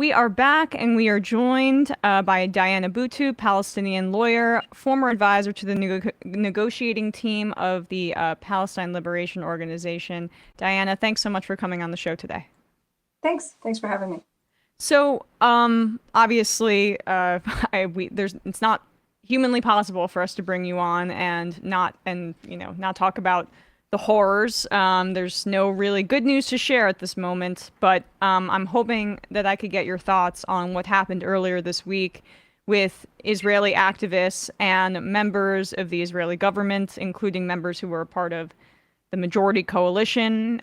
We are back and we are joined by Diana Buttu, Palestinian lawyer, former advisor to the negotiating team of the Palestine Liberation Organization. Diana, thanks so much for coming on the show today. Thanks for having me. So, obviously, it's not humanly possible for us to bring you on and not talk about the horrors. There's no really good news to share at this moment, but I'm hoping that I could get your thoughts on what happened earlier this week with Israeli activists and members of the Israeli government, including members who were a part of the majority coalition,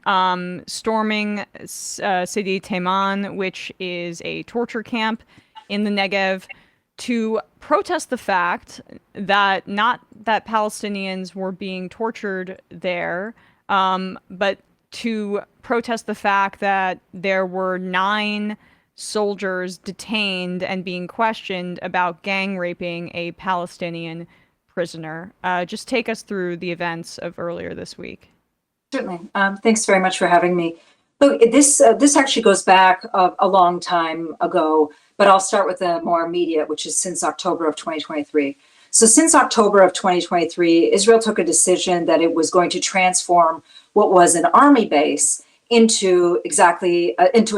storming Sidi Teiman, which is a torture camp in the Negev, to protest the fact that not that Palestinians were being tortured there, but to protest the fact that there were 9 soldiers detained and being questioned about gang raping a Palestinian prisoner. Just take us through the events of earlier this week. Certainly. Thanks very much for having me. Look, this actually goes back a long time ago, but I'll start with the more immediate, which is since October of 2023. So since October of 2023, Israel took a decision that it was going to transform what was an army base into a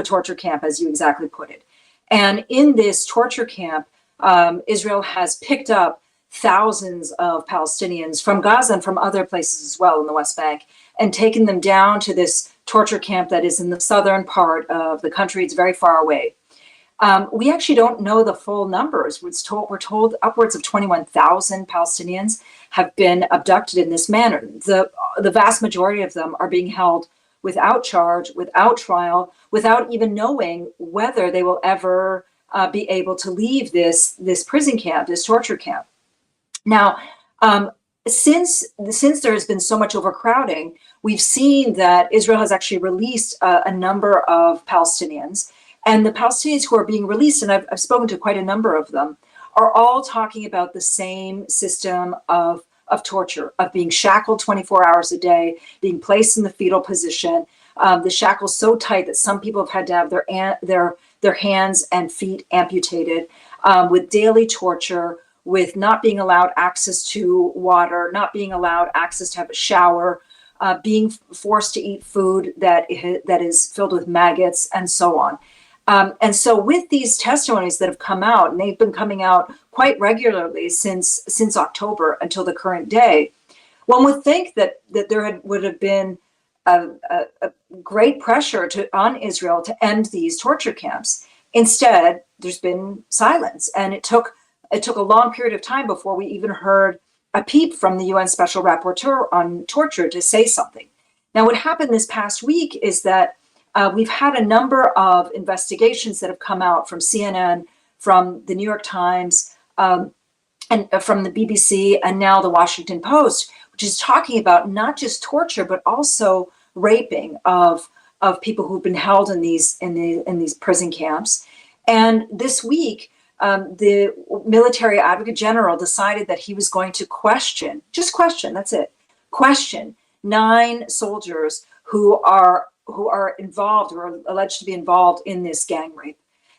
torture camp, as you exactly put it. And in this torture camp, Israel has picked up thousands of Palestinians from Gaza and from other places as well in the West Bank, and taken them down to this torture camp that is in the southern part of the country. It's very far away. We actually don't know the full numbers. We're told upwards of 21,000 Palestinians have been abducted in this manner. The vast majority of them are being held without charge, without trial, without even knowing whether they will ever be able to leave this prison camp, this torture camp. Now, since there has been so much overcrowding, we've seen that Israel has actually released a number of Palestinians. And the Palestinians who are being released, and I've spoken to quite a number of them, are all talking about the same system of torture, of being shackled 24 hours a day, being placed in the fetal position, the shackles so tight that some people have had to have their hands and feet amputated, with daily torture, with not being allowed access to water, not being allowed access to have a shower, being forced to eat food that is filled with maggots, and so on. And so with these testimonies that have come out, and they've been coming out quite regularly since October until the current day, one would think that there would have been a great pressure on Israel to end these torture camps. Instead, there's been silence, and it took a long period of time before we even heard a peep from the UN Special Rapporteur on torture to say something. Now, what happened this past week is that we've had a number of investigations that have come out from CNN, from the New York Times, and from the BBC, and now the Washington Post, which is talking about not just torture, but also raping of people who've been held in these prison camps. And this week, the military advocate general decided that he was going to question 9 soldiers who are involved, or are alleged to be involved in this gang rape.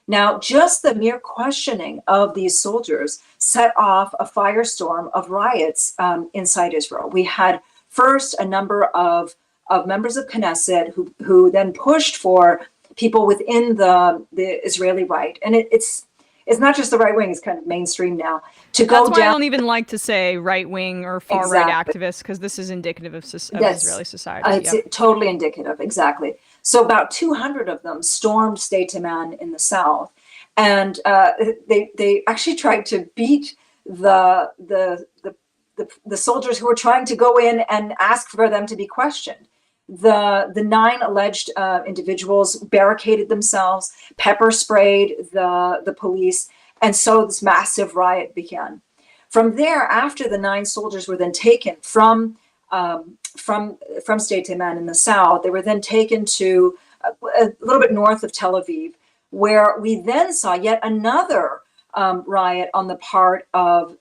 Now, just the mere questioning of these soldiers set off a firestorm of riots inside Israel. We had first a number of members of Knesset who then pushed for people within the Israeli right, and it's not just the right wing; it's kind of mainstream now. That's why I don't even like to say right wing or far right activists, because this is indicative of Israeli society. It's totally indicative, exactly. So about 200 of them stormed Teiman in the south, and they actually tried to beat the soldiers who were trying to go in and ask for them to be questioned. The 9 alleged individuals barricaded themselves, pepper sprayed the police, and so this massive riot began. From there, after the 9 soldiers were then taken from State Teiman in the south, they were then taken to a little bit north of Tel Aviv, where we then saw yet another riot on the part of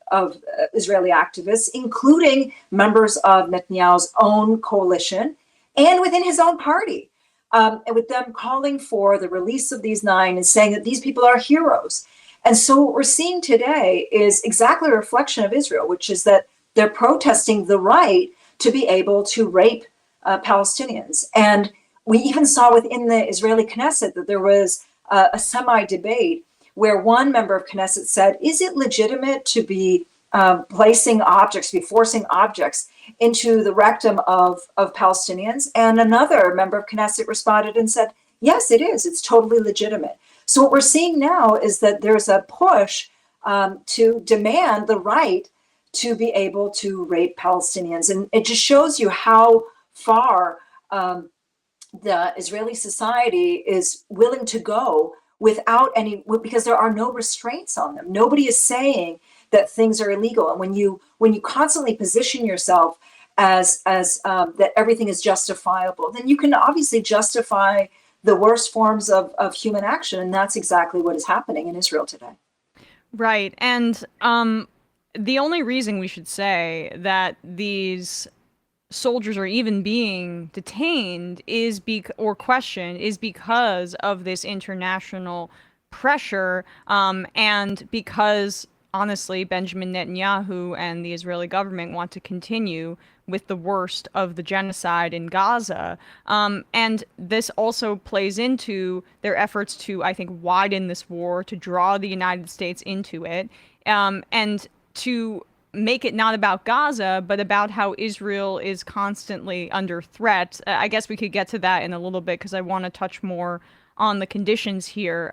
Israeli activists, including members of Netanyahu's own coalition and within his own party. and with them calling for the release of these 9 and saying that these people are heroes. And so what we're seeing today is exactly a reflection of Israel, which is that they're protesting the right to be able to rape Palestinians. And we even saw within the Israeli Knesset that there was a semi-debate where one member of Knesset said, is it legitimate to be placing objects, be forcing objects into the rectum of Palestinians? And another member of Knesset responded and said, yes, it is. It's totally legitimate. So what we're seeing now is that there's a push to demand the right to be able to rape Palestinians. And it just shows you how far the Israeli society is willing to go without any, because there are no restraints on them. Nobody is saying that things are illegal. And when you constantly position yourself as that everything is justifiable, then you can obviously justify the worst forms of human action. And that's exactly what is happening in Israel today. Right. And the only reason we should say that these soldiers are even being detained or questioned is because of this international pressure, and because honestly Benjamin Netanyahu and the Israeli government want to continue with the worst of the genocide in Gaza. And this also plays into their efforts to, I think, widen this war, to draw the United States into it, and to make it not about Gaza, but about how Israel is constantly under threat. I guess we could get to that in a little bit because I want to touch more on the conditions here.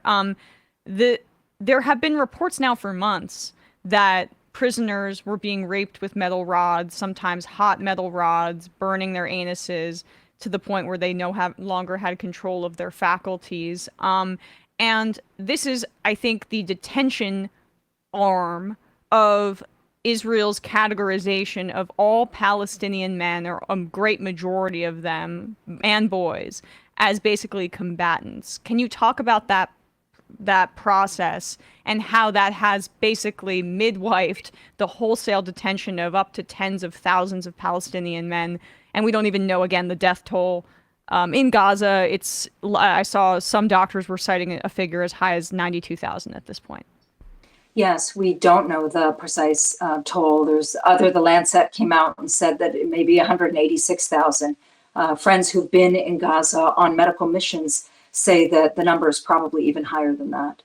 There have been reports now for months that prisoners were being raped with metal rods, sometimes hot metal rods, burning their anuses to the point where they no longer had control of their faculties. And this is, I think, the detention arm of Israel's categorization of all Palestinian men, or a great majority of them, and boys, as basically combatants. Can you talk about that process and how that has basically midwifed the wholesale detention of up to tens of thousands of Palestinian men? And we don't even know, again, the death toll in Gaza. I saw some doctors were citing a figure as high as 92,000 at this point. Yes, we don't know the precise toll. The Lancet came out and said that it may be 186,000. Friends who've been in Gaza on medical missions say that the number is probably even higher than that.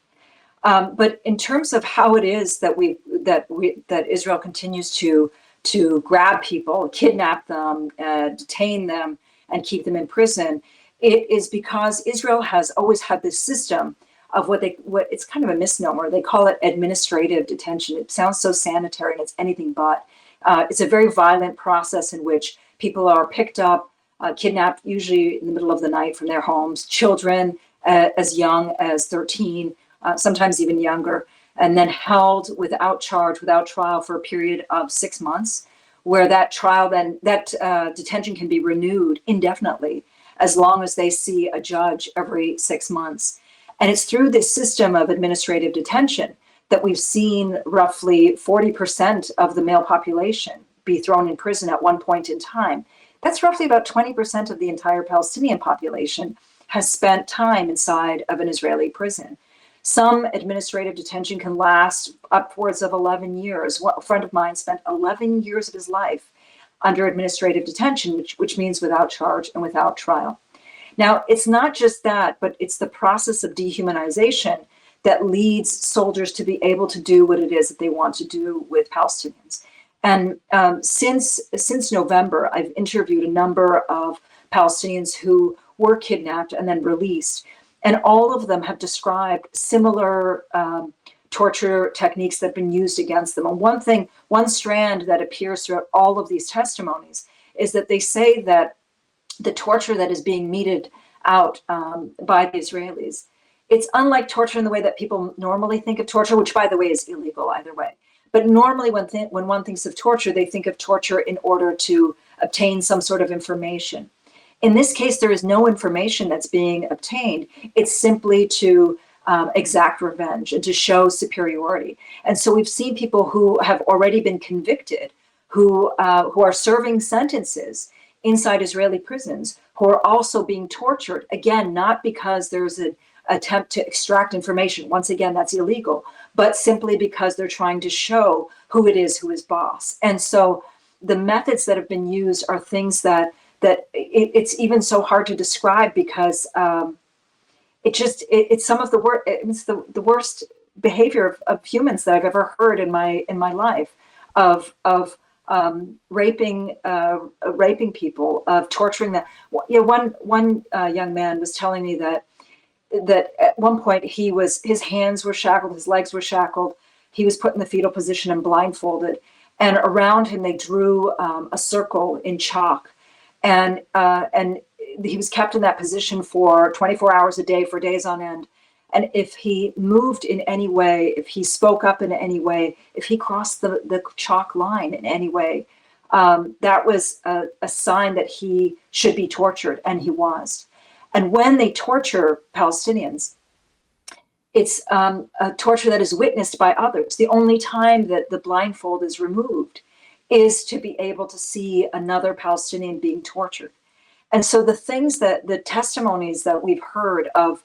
But in terms of how it is that Israel continues to grab people, kidnap them, detain them, and keep them in prison, it is because Israel has always had this system of what it's kind of a misnomer. They call it administrative detention. It sounds so sanitary, and it's anything but. It's a very violent process in which people are picked up, kidnapped, usually in the middle of the night from their homes, children as young as 13, sometimes even younger, and then held without charge, without trial for a period of 6 months, where that detention can be renewed indefinitely, as long as they see a judge every 6 months. And it's through this system of administrative detention that we've seen roughly 40% of the male population be thrown in prison at one point in time. That's roughly about 20% of the entire Palestinian population has spent time inside of an Israeli prison. Some administrative detention can last upwards of 11 years. A friend of mine spent 11 years of his life under administrative detention, which means without charge and without trial. Now, it's not just that, but it's the process of dehumanization that leads soldiers to be able to do what it is that they want to do with Palestinians. And since November, I've interviewed a number of Palestinians who were kidnapped and then released, and all of them have described similar torture techniques that have been used against them. And one strand that appears throughout all of these testimonies is that they say that the torture that is being meted out by the Israelis, it's unlike torture in the way that people normally think of torture, which, by the way, is illegal either way. But normally when one thinks of torture, they think of torture in order to obtain some sort of information. In this case, there is no information that's being obtained. It's simply to exact revenge and to show superiority. And so we've seen people who have already been convicted, who are serving sentences inside Israeli prisons, who are also being tortured. Again, not because there's an attempt to extract information. Once again, that's illegal, but simply because they're trying to show who it is who is boss. And so the methods that have been used are things that it's even so hard to describe because it's some of the worst. It's the worst behavior of humans that I've ever heard in my life, of raping people, of torturing them. One young man was telling me that at one point his hands were shackled, his legs were shackled, he was put in the fetal position and blindfolded, and around him they drew a circle in chalk, and he was kept in that position for 24 hours a day for days on end. And if he moved in any way, if he spoke up in any way, if he crossed the chalk line in any way, that was a sign that he should be tortured, and he was. And when they torture Palestinians, it's a torture that is witnessed by others. The only time that the blindfold is removed is to be able to see another Palestinian being tortured. And so the testimonies that we've heard of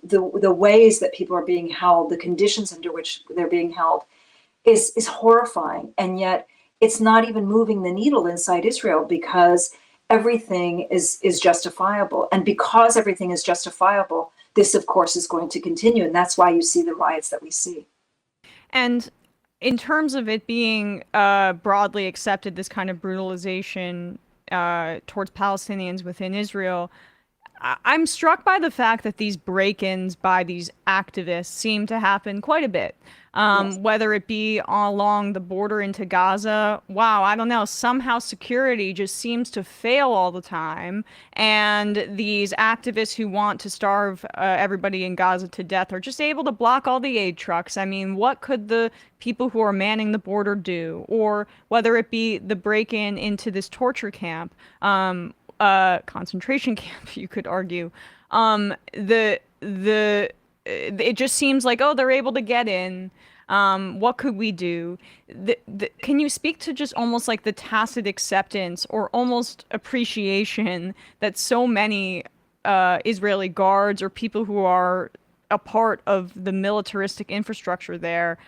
the ways that people are being held, the conditions under which they're being held, is horrifying. And yet it's not even moving the needle inside Israel, because everything is justifiable. And because everything is justifiable, this, of course, is going to continue. And that's why you see the riots that we see. And in terms of it being broadly accepted, this kind of brutalization towards Palestinians within Israel, I'm struck by the fact that these break-ins by these activists seem to happen quite a bit. Yes. Whether it be along the border into Gaza, wow, I don't know, somehow security just seems to fail all the time. And these activists who want to starve everybody in Gaza to death are just able to block all the aid trucks. I mean, what could the people who are manning the border do? Or whether it be the break-in into this torture camp, concentration camp, you could argue. It just seems like, oh, they're able to get in. What could we do? Can you speak to just almost like the tacit acceptance or almost appreciation that so many Israeli guards or people who are a part of the militaristic infrastructure there,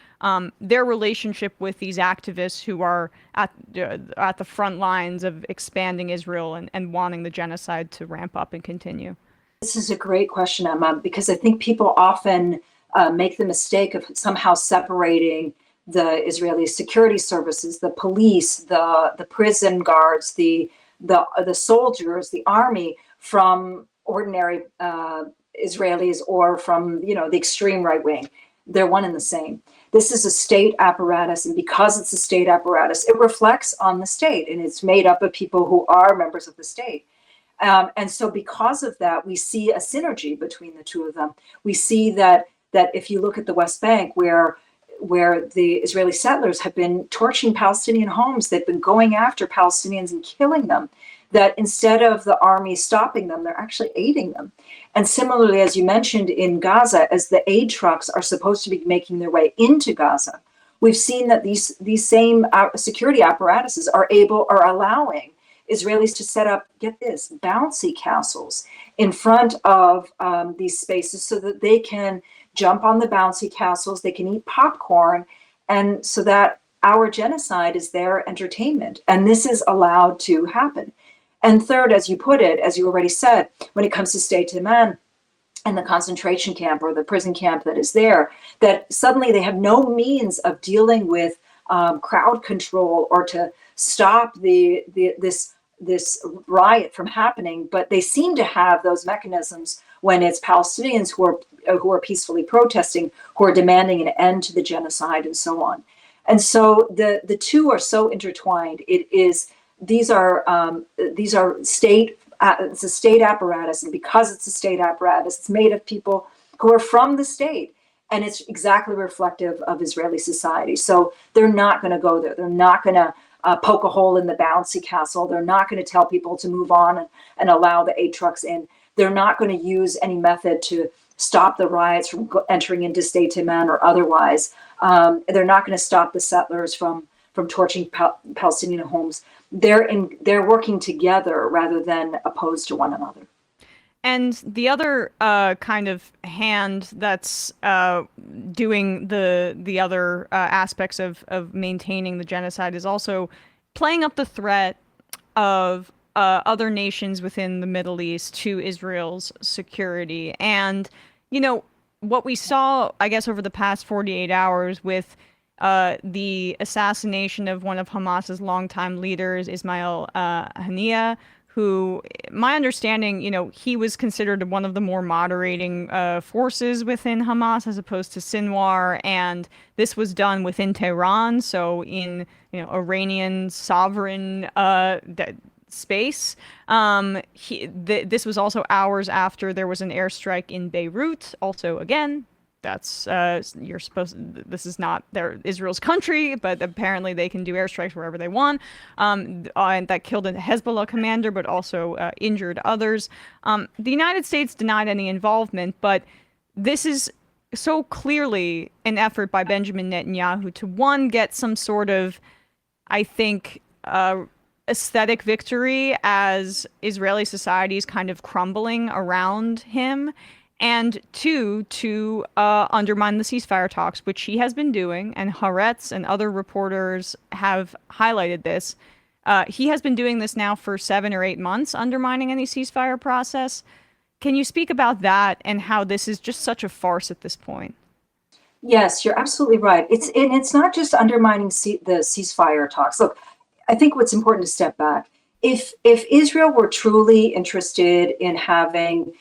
their relationship with these activists who are at the front lines of expanding Israel and wanting the genocide to ramp up and continue? This is a great question, Emma, because I think people often make the mistake of somehow separating the Israeli security services, the police, the prison guards, the soldiers, the army, from ordinary Israelis or from the extreme right wing. They're one and the same. This is a state apparatus, and because it's a state apparatus, it reflects on the state, and it's made up of people who are members of the state. And so because of that, we see a synergy between the two of them. We see that if you look at the West Bank, where the Israeli settlers have been torching Palestinian homes, they've been going after Palestinians and killing them, that instead of the army stopping them, they're actually aiding them. And similarly, as you mentioned, in Gaza, as the aid trucks are supposed to be making their way into Gaza, we've seen that these same security apparatuses are allowing Israelis to set up, get this, bouncy castles in front of these spaces so that they can jump on the bouncy castles, they can eat popcorn, and so that our genocide is their entertainment. And this is allowed to happen. And third, as you put it, as you already said, when it comes to Teiman and the concentration camp or the prison camp that is there, that suddenly they have no means of dealing with crowd control or to stop this riot from happening, but they seem to have those mechanisms when it's Palestinians who are peacefully protesting, who are demanding an end to the genocide and so on. And so the two are so intertwined. These are state. It's a state apparatus, and because it's a state apparatus, it's made of people who are from the state, and it's exactly reflective of Israeli society. So they're not going to go there. They're not going to poke a hole in the bouncy castle. They're not going to tell people to move on and allow the aid trucks in. They're not going to use any method to stop the riots from entering into Teiman or otherwise. They're not going to stop the settlers from from torching Palestinian homes. They're working together rather than opposed to one another. And the other kind of hand that's doing the other aspects of maintaining the genocide is also playing up the threat of other nations within the Middle East to Israel's security. And, you know, what we saw, I guess, over the past 48 hours with the assassination of one of Hamas's longtime leaders, Ismail Haniyeh, who, my understanding, you know, he was considered one of the more moderating forces within Hamas as opposed to Sinwar, and this was done within Tehran, so in, you know, Iranian sovereign space. This was also hours after there was an airstrike in Beirut, also again. That's you're supposed. This is not Israel's country, but apparently they can do airstrikes wherever they want. And that killed a Hezbollah commander, but also injured others. The United States denied any involvement, but this is so clearly an effort by Benjamin Netanyahu to, one, get some sort of, I think, aesthetic victory as Israeli society is kind of crumbling around him, and two, to undermine the ceasefire talks, which he has been doing, and Haaretz and other reporters have highlighted this. He has been doing this now for 7 or 8 months, undermining any ceasefire process. Can you speak about that and how this is just such a farce at this point? Yes, you're absolutely right. It's not just undermining the ceasefire talks. Look, I think what's important to step back. If Israel were truly interested in having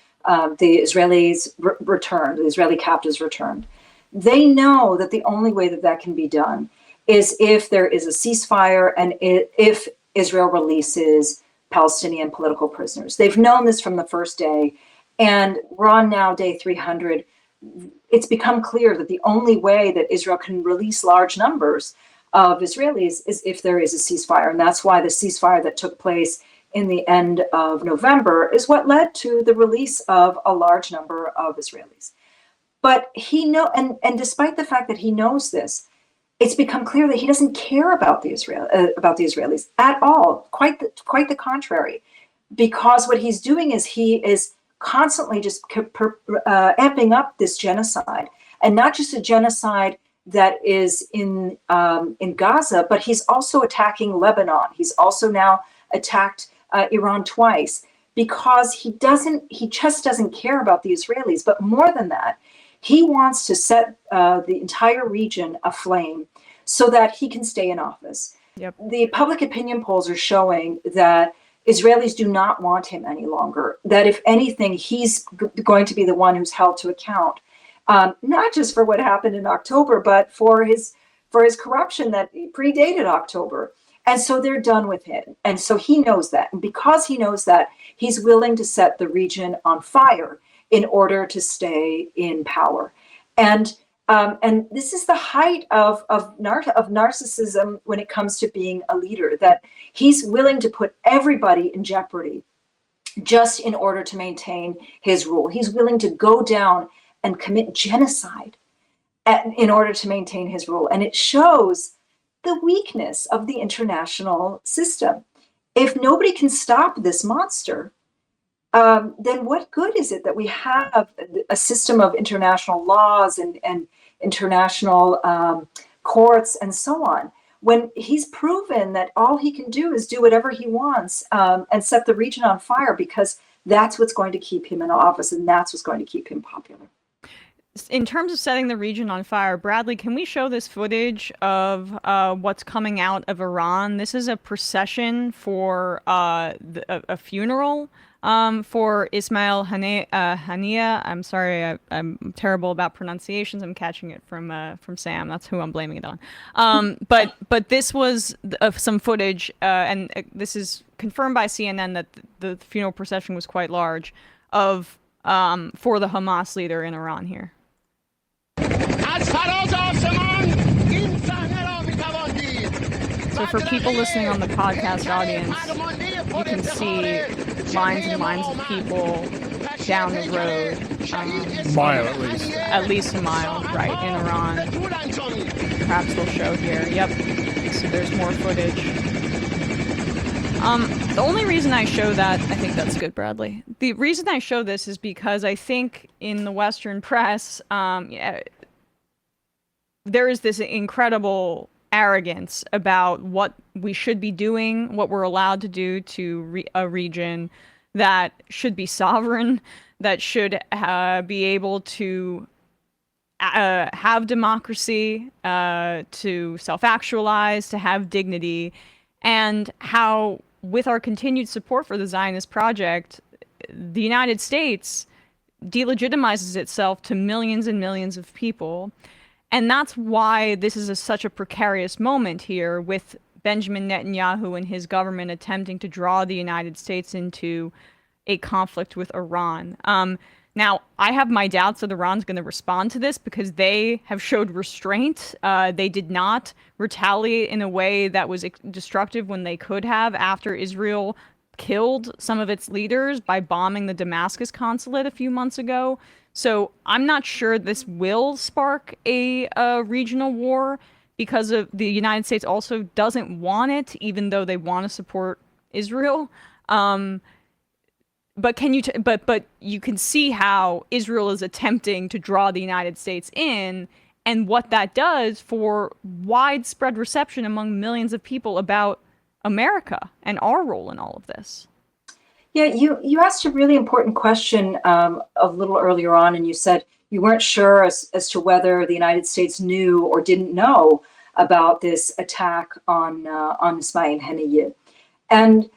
the Israelis returned, the Israeli captives returned, they know that the only way that can be done is if there is a ceasefire and if Israel releases Palestinian political prisoners. They've known this from the first day, and we're on now day 300. It's become clear that the only way that Israel can release large numbers of Israelis is if there is a ceasefire, and that's why the ceasefire that took place in the end of November is what led to the release of a large number of Israelis. But and despite the fact that he knows this, it's become clear that he doesn't care about the Israelis at all. Quite the contrary, because what he's doing is he is constantly just amping up this genocide, and not just a genocide that is in Gaza, but he's also attacking Lebanon. He's also now attacked Iran twice, because he just doesn't care about the Israelis. But more than that, he wants to set the entire region aflame so that he can stay in office. Yep. The public opinion polls are showing that Israelis do not want him any longer, that if anything, he's going to be the one who's held to account, not just for what happened in October, but for his corruption that predated October. And so they're done with him. And so he knows that. And because he knows that, he's willing to set the region on fire in order to stay in power. And this is the height of narcissism when it comes to being a leader, that he's willing to put everybody in jeopardy just in order to maintain his rule. He's willing to go down and commit genocide in order to maintain his rule. And it shows the weakness of the international system. If nobody can stop this monster, then what good is it that we have a system of international laws and international courts and so on, when he's proven that all he can do is do whatever he wants and set the region on fire, because that's what's going to keep him in office and that's what's going to keep him popular. In terms of setting the region on fire, Bradley, can we show this footage of what's coming out of Iran? This is a procession for a funeral for Ismail Haniyeh. I'm sorry, I'm terrible about pronunciations. I'm catching it from Sam. That's who I'm blaming it on. But this was some footage, and this is confirmed by CNN that the funeral procession was quite large, of for the Hamas leader in Iran here. So for people listening on the podcast audience, you can see lines and lines of people down the road Mile, at least. At least a mile, right, in Iran. Perhaps they'll show here. Yep. So there's more footage. The only reason I show that, I think that's good, Bradley. The reason I show this is because I think in the Western press, there is this incredible arrogance about what we should be doing, what we're allowed to do to a region that should be sovereign, that should be able to have democracy, to self-actualize, to have dignity, and how, with our continued support for the Zionist project, the United States delegitimizes itself to millions and millions of people. And that's why this is such a precarious moment here, with Benjamin Netanyahu and his government attempting to draw the United States into a conflict with Iran. Now, I have my doubts that Iran's going to respond to this because they have showed restraint. They did not retaliate in a way that was destructive when they could have after Israel killed some of its leaders by bombing the Damascus consulate a few months ago. So I'm not sure this will spark a regional war, because of the United States also doesn't want it, even though they want to support Israel. But you can see how Israel is attempting to draw the United States in, and what that does for widespread reception among millions of people about America and our role in all of this. Yeah, you asked a really important question a little earlier on, and you said you weren't sure as to whether the United States knew or didn't know about this attack on Ismail Haniyeh. And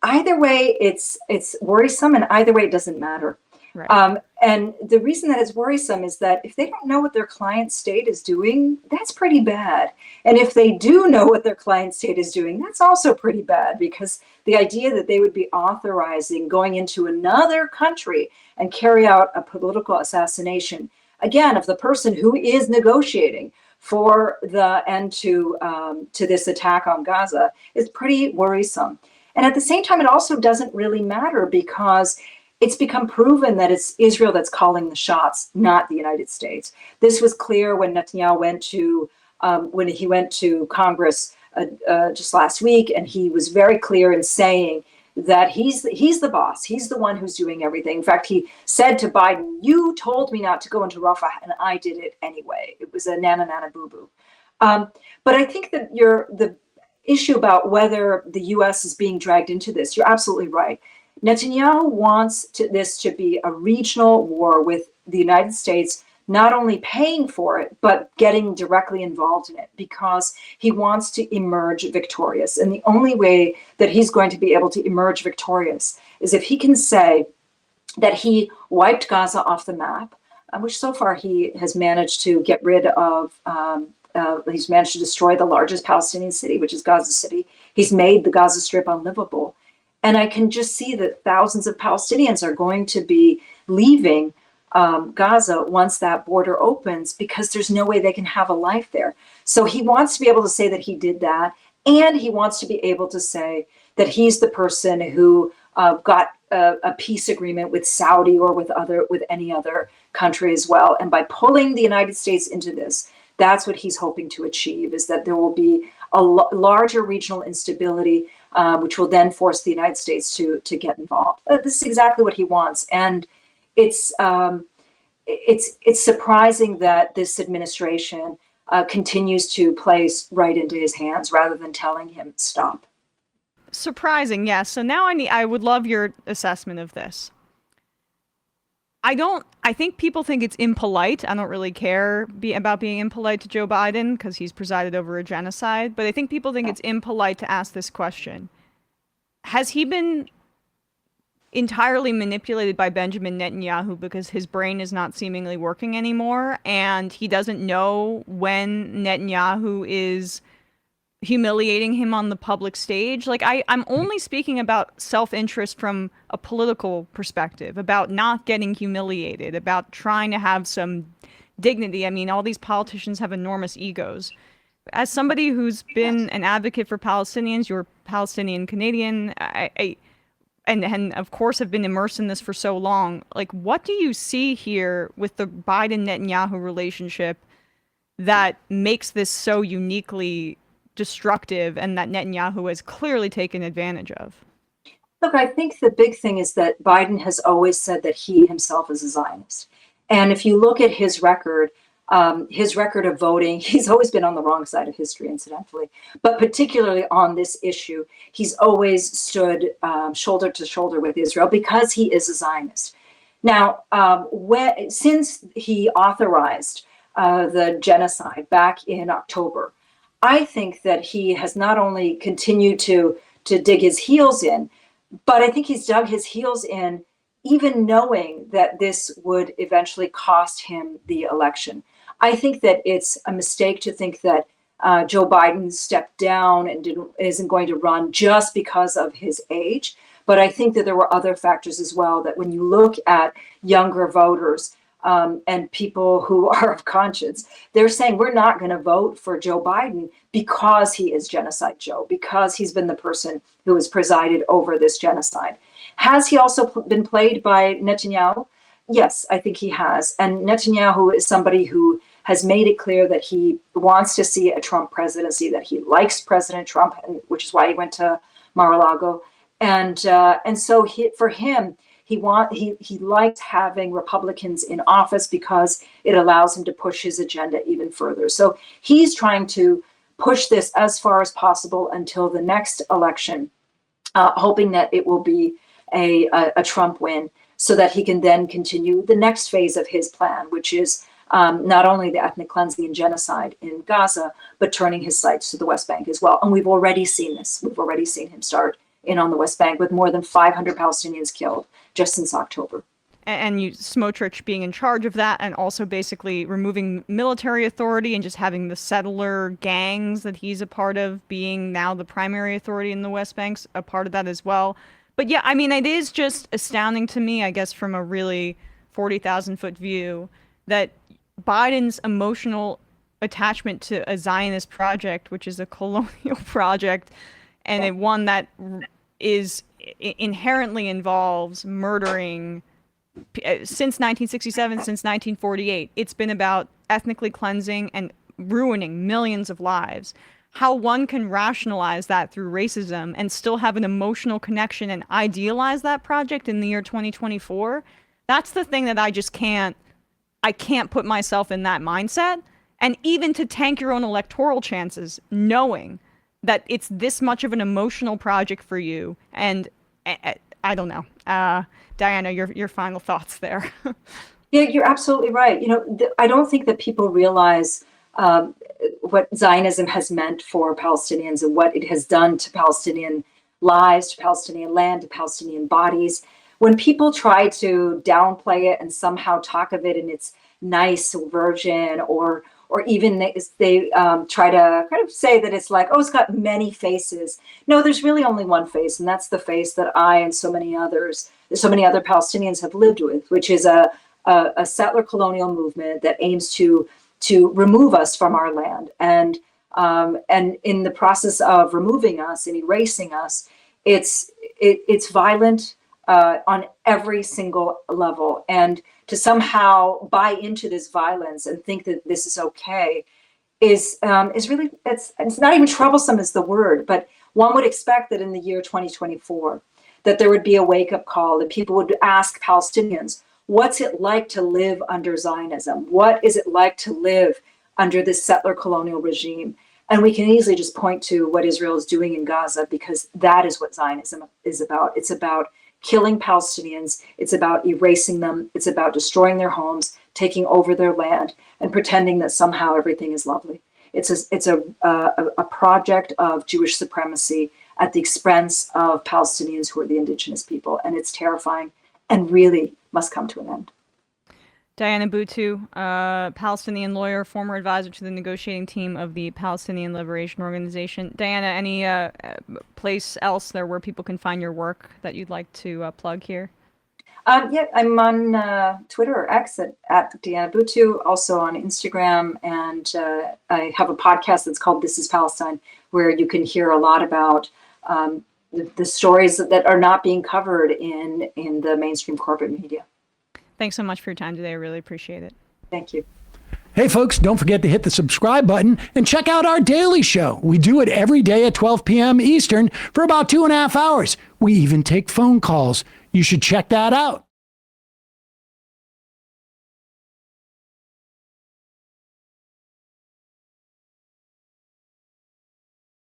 either way, it's worrisome, and either way, it doesn't matter. Right. And the reason that it's worrisome is that if they don't know what their client state is doing, that's pretty bad. And if they do know what their client state is doing, that's also pretty bad, because the idea that they would be authorizing going into another country and carry out a political assassination, again, of the person who is negotiating for the end to this attack on Gaza, is pretty worrisome. And at the same time, it also doesn't really matter, because it's become proven that it's Israel that's calling the shots, not the United States. This was clear when Netanyahu went to Congress just last week, and he was very clear in saying that he's the boss. He's the one who's doing everything. In fact, he said to Biden, "You told me not to go into Rafah, and I did it anyway." It was a nana nana boo boo. But I think that the issue about whether the U.S. is being dragged into this, you're absolutely right. Netanyahu wants this to be a regional war, with the United States not only paying for it, but getting directly involved in it, because he wants to emerge victorious. And the only way that he's going to be able to emerge victorious is if he can say that he wiped Gaza off the map, which so far he has managed to get rid of. He's managed to destroy the largest Palestinian city, which is Gaza City. He's made the Gaza Strip unlivable. And I can just see that thousands of Palestinians are going to be leaving Gaza once that border opens, because there's no way they can have a life there. So he wants to be able to say that he did that, and he wants to be able to say that he's the person who got a peace agreement with Saudi or with any other country as well. And by pulling the United States into this, that's what he's hoping to achieve, is that there will be a larger regional instability, which will then force the United States to get involved. This is exactly what he wants, and it's surprising that this administration continues to play right into his hands rather than telling him stop. Surprising, yes. So now I would love your assessment of this. I think people think it's impolite. I don't really care about being impolite to Joe Biden, because he's presided over a genocide. But I think people think it's impolite to ask this question. Has he been entirely manipulated by Benjamin Netanyahu because his brain is not seemingly working anymore, and he doesn't know when Netanyahu is humiliating him on the public stage? Like, I'm only speaking about self-interest from a political perspective, about not getting humiliated, about trying to have some dignity. I mean, all these politicians have enormous egos. As somebody who's been an advocate for Palestinians, you're Palestinian Canadian, and of course have been immersed in this for so long. Like, what do you see here with the Biden Netanyahu relationship that makes this so uniquely destructive and that Netanyahu has clearly taken advantage of? Look, I think the big thing is that Biden has always said that he himself is a Zionist. And if you look at his record of voting, he's always been on the wrong side of history, incidentally. But particularly on this issue, he's always stood shoulder to shoulder with Israel because he is a Zionist. Now, since he authorized the genocide back in October, I think that he has not only continued to dig his heels in, but I think he's dug his heels in, even knowing that this would eventually cost him the election. I think that it's a mistake to think that Joe Biden stepped down and isn't going to run just because of his age. But I think that there were other factors as well, that when you look at younger voters and people who are of conscience, they're saying we're not going to vote for Joe Biden because he is Genocide Joe, because he's been the person who has presided over this genocide. Has he also been played by Netanyahu? Yes, I think he has. And Netanyahu is somebody who has made it clear that he wants to see a Trump presidency, that he likes President Trump, which is why he went to Mar-a-Lago. And so for him, he likes having Republicans in office because it allows him to push his agenda even further. So he's trying to push this as far as possible until the next election, hoping that it will be a Trump win, so that he can then continue the next phase of his plan, which is not only the ethnic cleansing and genocide in Gaza, but turning his sights to the West Bank as well. And we've already seen this. We've already seen him start in on the West Bank with more than 500 Palestinians killed just since October. And Smotrich being in charge of that, and also basically removing military authority and just having the settler gangs that he's a part of being now the primary authority in the West Bank's a part of that as well. But yeah, I mean, it is just astounding to me, I guess, from a really 40,000-foot view, that Biden's emotional attachment to a Zionist project, which is a colonial project, and one that is inherently involves murdering since 1967, since 1948. It's been about ethnically cleansing and ruining millions of lives. How one can rationalize that through racism and still have an emotional connection and idealize that project in the year 2024, that's the thing that I can't put myself in that mindset. And even to tank your own electoral chances, knowing that it's this much of an emotional project for you. And I don't know. Diana, your final thoughts there. Yeah, you're absolutely right. I don't think that people realize what Zionism has meant for Palestinians and what it has done to Palestinian lives, to Palestinian land, to Palestinian bodies. When people try to downplay it and somehow talk of it in its nice version, or even they try to kind of say that it's like, oh, it's got many faces. No, there's really only one face, and that's the face that I and so many other Palestinians have lived with, which is a settler colonial movement that aims to remove us from our land. And in the process of removing us and erasing us, it's violent on every single level. And to somehow buy into this violence and think that this is okay is really, it's not even troublesome is the word, but one would expect that in the year 2024, that there would be a wake-up call, that people would ask Palestinians, what's it like to live under Zionism? What is it like to live under this settler colonial regime? And we can easily just point to what Israel is doing in Gaza, because that is what Zionism is about. It's about killing Palestinians. It's about erasing them. It's about destroying their homes, taking over their land, and pretending that somehow everything is lovely. It's a project of Jewish supremacy at the expense of Palestinians who are the indigenous people. And it's terrifying and really must come to an end. Diana Buttu, Palestinian lawyer, former advisor to the negotiating team of the Palestinian Liberation Organization. Diana, any place else there where people can find your work that you'd like to plug here? Yeah, I'm on Twitter or X at Diana Buttu, also on Instagram, and I have a podcast that's called This is Palestine, where you can hear a lot about the stories that are not being covered in the mainstream corporate media. Thanks so much for your time today. I really appreciate it. Thank you. Hey, folks, don't forget to hit the subscribe button and check out our daily show. We do it every day at 12 p.m. Eastern for about 2.5 hours. We even take phone calls. You should check that out.